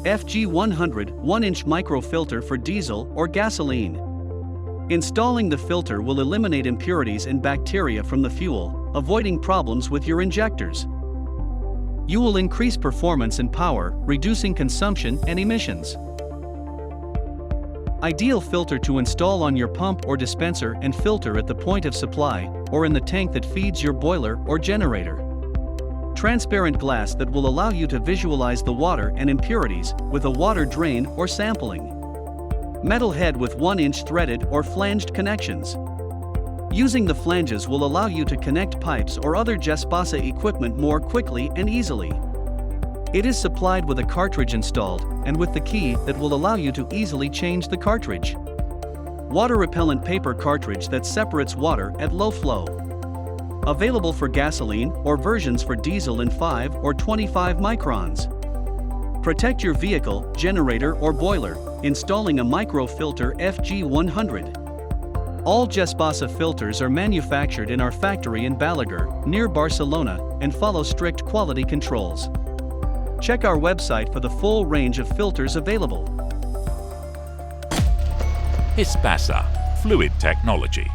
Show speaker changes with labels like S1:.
S1: FG100 1-inch microfilter for diesel or gasoline. Installing the filter will eliminate impurities and bacteria from the fuel, avoiding problems with your injectors. You will increase performance and power, reducing consumption and emissions. Ideal filter to install on your pump or dispenser and filter at the point of supply, or in the tank that feeds your boiler or generator. Transparent glass that will allow you to visualize the water and impurities with a water drain or sampling. Metal head with 1-inch threaded or flanged connections. Using the flanges will allow you to connect pipes or other Gespasa equipment more quickly and easily. It is supplied with a cartridge installed and with the key that will allow you to easily change the cartridge. Water repellent paper cartridge that separates water at low flow. Available for gasoline or versions for diesel in 5 or 25 microns. Protect your vehicle, generator or boiler, installing a microfilter FG100. All Gespasa filters are manufactured in our factory in Balaguer, near Barcelona, and follow strict quality controls. Check our website for the full range of filters available.
S2: Gespasa, fluid technology.